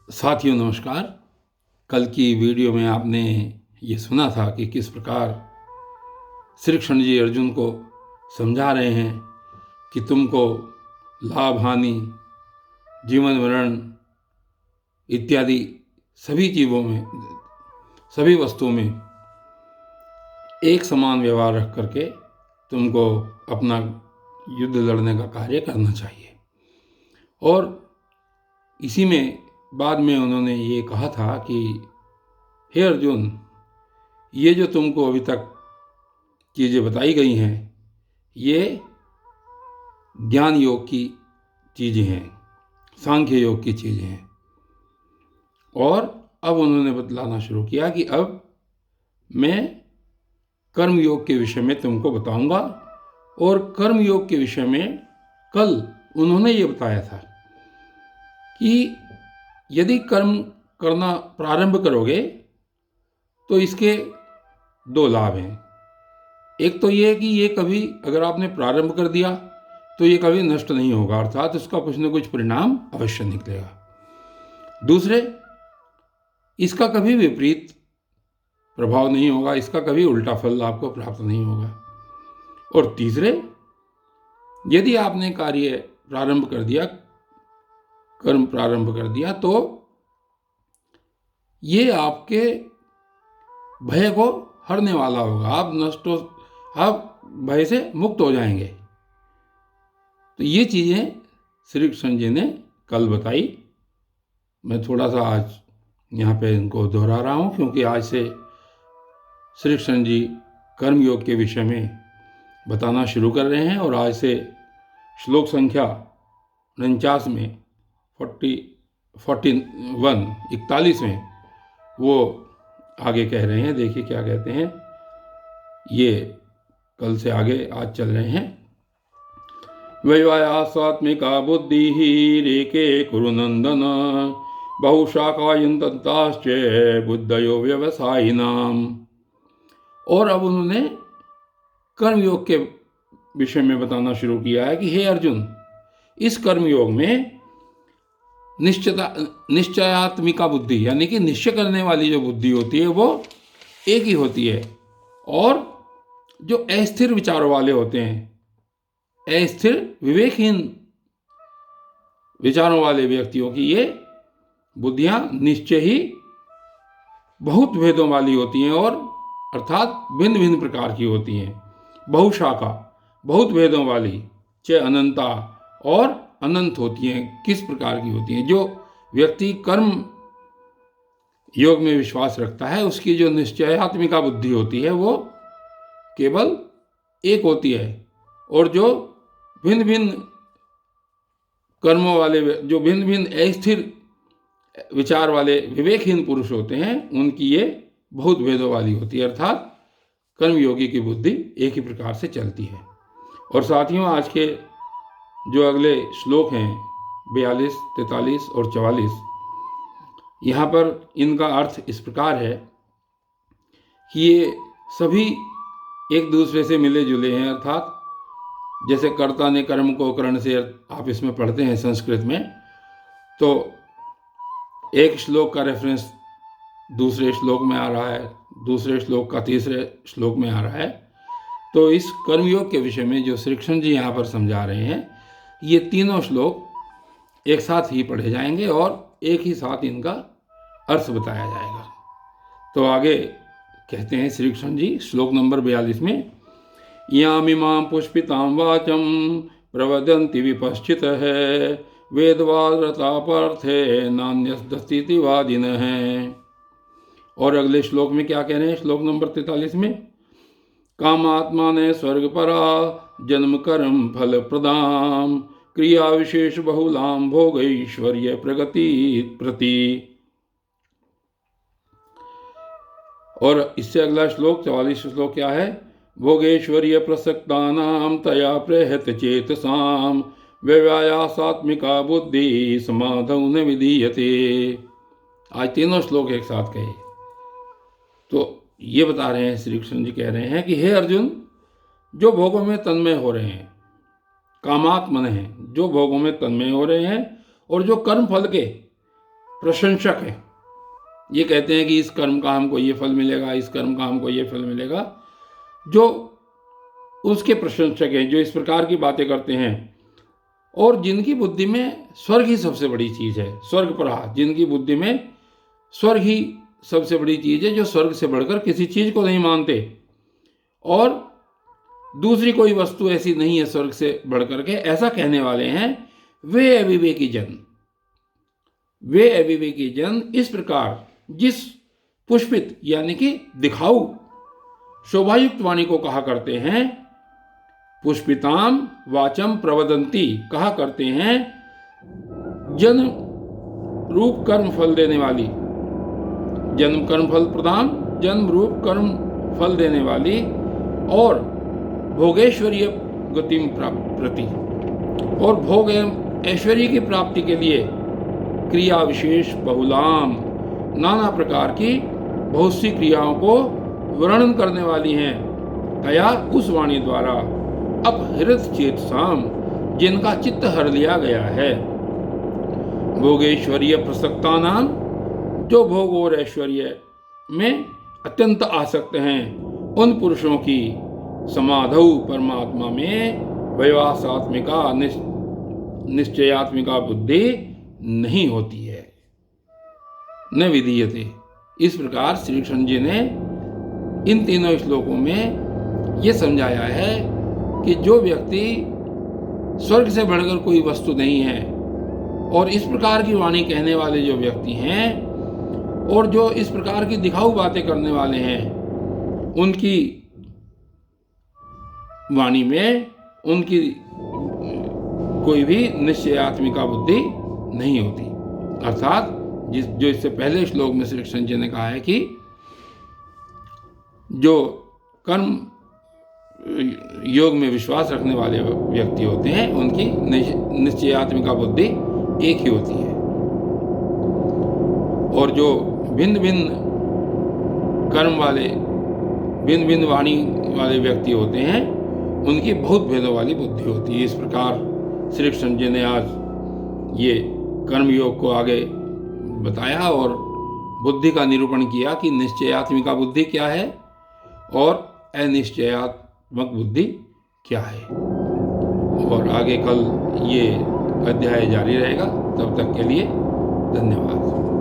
साथियों नमस्कार। कल की वीडियो में आपने ये सुना था कि किस प्रकार श्री कृष्ण जी अर्जुन को समझा रहे हैं कि तुमको लाभ हानि, जीवन मरण इत्यादि सभी चीज़ों में, सभी वस्तुओं में एक समान व्यवहार रख करके तुमको अपना युद्ध लड़ने का कार्य करना चाहिए। और इसी में बाद में उन्होंने ये कहा था कि हे अर्जुन, ये जो तुमको अभी तक चीज़ें बताई गई हैं, ये ज्ञान योग की चीज़ें हैं, सांख्य योग की चीज़ें हैं। और अब उन्होंने बतलाना शुरू किया कि अब मैं कर्म योग के विषय में तुमको बताऊंगा। और कर्म योग के विषय में कल उन्होंने ये बताया था कि यदि कर्म करना प्रारंभ करोगे तो इसके दो लाभ हैं। एक तो ये कि ये कभी, अगर आपने प्रारंभ कर दिया तो ये कभी नष्ट नहीं होगा, अर्थात उसका कुछ न कुछ परिणाम अवश्य निकलेगा। दूसरे, इसका कभी विपरीत प्रभाव नहीं होगा, इसका कभी उल्टा फल आपको प्राप्त नहीं होगा। और तीसरे, यदि आपने कार्य प्रारंभ कर दिया, कर्म प्रारंभ कर दिया, तो ये आपके भय को हरने वाला होगा। आप भय से मुक्त हो जाएंगे। तो ये चीज़ें श्री कृष्ण जी ने कल बताई। मैं थोड़ा सा आज यहाँ पे इनको दोहरा रहा हूँ, क्योंकि आज से श्री कृष्ण जी कर्म योग के विषय में बताना शुरू कर रहे हैं। और आज से श्लोक संख्या 49 में 41 में वो आगे कह रहे हैं। देखिए क्या कहते हैं। ये कल से आगे आज चल रहे हैं। वैवायासात्मिका बुद्धि रेके कुरु नंदन बहुशाखायंताश्च बुद्धयो व्यवसायिनाम। और अब उन्होंने कर्म योग के विषय में बताना शुरू किया है कि हे अर्जुन, इस कर्म योग में निश्चयात्मिका बुद्धि, यानी कि निश्चय करने वाली जो बुद्धि होती है वो एक ही होती है। और जो अस्थिर विचारों वाले होते हैं, अस्थिर विवेकहीन विचारों वाले व्यक्तियों की ये बुद्धियां निश्चय ही बहुत भेदों वाली होती हैं, और अर्थात भिन्न भिन्न प्रकार की होती हैं। बहुशाखा, बहुत भेदों वाली, च अनंता, और अनंत होती हैं। किस प्रकार की होती हैं? जो व्यक्ति कर्म योग में विश्वास रखता है, उसकी जो निश्चयात्मिका बुद्धि होती है वो केवल एक होती है। और जो भिन्न भिन्न कर्मों वाले, जो भिन्न भिन्न अस्थिर विचार वाले विवेकहीन पुरुष होते हैं, उनकी ये बहुत भेदों वाली होती है, अर्थात कर्मयोगी की बुद्धि एक ही प्रकार से चलती है। और साथियों, आज के जो अगले श्लोक हैं 42, 43 और 44, यहाँ पर इनका अर्थ इस प्रकार है कि ये सभी एक दूसरे से मिले जुले हैं। अर्थात जैसे कर्ता ने कर्म को करण से, आप इसमें पढ़ते हैं संस्कृत में, तो एक श्लोक का रेफरेंस दूसरे श्लोक में आ रहा है, दूसरे श्लोक का तीसरे श्लोक में आ रहा है। तो इस कर्मयोग के विषय में जो श्री कृष्ण जी यहाँ पर समझा रहे हैं, ये तीनों श्लोक एक साथ ही पढ़े जाएंगे और एक ही साथ इनका अर्थ बताया जाएगा। तो आगे कहते हैं श्री कृष्ण जी श्लोक नंबर 42 में, यामिमां पुष्पितां वाचम प्रवदन्ति विपश्चितः वेदवादरता पार्थे नान्यस्तीति वादिनः। और अगले श्लोक में क्या कह रहे हैं? श्लोक नंबर 43 में, कामात्मा ने स्वर्ग परा जन्म कर्म फल प्रदाम क्रिया विशेष बहुलाम भोग ऐश्वर्य प्रगति प्रति। और इससे अगला श्लोक 44 श्लोक क्या है? भोगेश्वर्य प्रसक्तानाम तया प्रहत चेतसाम व्यवयासात्मिका बुद्धि समाधौ न विधीयते। आज तीनों श्लोक एक साथ कहे। तो ये बता रहे हैं, श्री कृष्ण जी कह रहे हैं कि हे अर्जुन, जो भोगों में तन्मय हो रहे हैं, कामात्मन हैं, जो भोगों में तन्मय हो रहे हैं, और जो कर्म फल के प्रशंसक हैं। ये कहते हैं कि इस कर्म का हमको ये फल मिलेगा, इस कर्म का हमको ये फल मिलेगा। जो उसके प्रशंसक हैं, जो इस प्रकार की बातें करते हैं, और जिनकी बुद्धि में स्वर्ग ही सबसे बड़ी चीज़ है, स्वर्ग परा, जिनकी बुद्धि में स्वर्ग ही सबसे बड़ी चीज़ है, जो स्वर्ग से बढ़कर किसी चीज़ को नहीं मानते, और दूसरी कोई वस्तु ऐसी नहीं है स्वर्ग से बढ़कर के, ऐसा कहने वाले हैं वे अविवेकी जन। वे अविवेकी जन इस प्रकार जिस पुष्पित यानी कि दिखाऊ शोभायुक्त वाणी को कहा करते हैं, पुष्पिताम वाचम प्रवदंती कहा करते हैं, जन्म रूप कर्म फल देने वाली, जन्म कर्म फल प्रदान, जन्म रूप कर्म फल देने वाली, और भोगेश्वरीय गतिम प्रति, और भोग एवं ऐश्वर्य की प्राप्ति के लिए क्रिया विशेष बहुलाम, नाना प्रकार की बहुत सी क्रियाओं को वर्णन करने वाली हैं, तया उस वाणी द्वारा अपहृत चेतसाम, जिनका चित्त हर लिया गया है। भोगेश्वरीय प्रसक्ता नाम, जो भोग और ऐश्वर्य में अत्यंत आसक्त हैं, उन पुरुषों की समाधौ परमात्मा में वैवासात्मिका निश्चयात्मिका बुद्धि नहीं होती है, न विधीयते। इस प्रकार श्री कृष्ण जी ने इन तीनों श्लोकों में ये समझाया है कि जो व्यक्ति स्वर्ग से बढ़कर कोई वस्तु नहीं है, और इस प्रकार की वाणी कहने वाले जो व्यक्ति हैं, और जो इस प्रकार की दिखाऊ बातें करने वाले हैं, उनकी वाणी में उनकी कोई भी निश्चयात्मिका बुद्धि नहीं होती। अर्थात जो इससे पहले श्लोक में श्री कृष्ण जी ने कहा है कि जो कर्म योग में विश्वास रखने वाले व्यक्ति होते हैं, उनकी निश्चयात्मिका बुद्धि एक ही होती है, और जो भिन्न भिन्न कर्म वाले, भिन्न भिन्न वाणी वाले व्यक्ति होते हैं, उनकी बहुत भेदों वाली बुद्धि होती है। इस प्रकार श्री कृष्ण जी ने आज ये कर्म योग को आगे बताया और बुद्धि का निरूपण किया कि निश्चयात्मिका बुद्धि क्या है और अनिश्चयात्मक बुद्धि क्या है। और आगे कल ये अध्याय जारी रहेगा। तब तक के लिए धन्यवाद।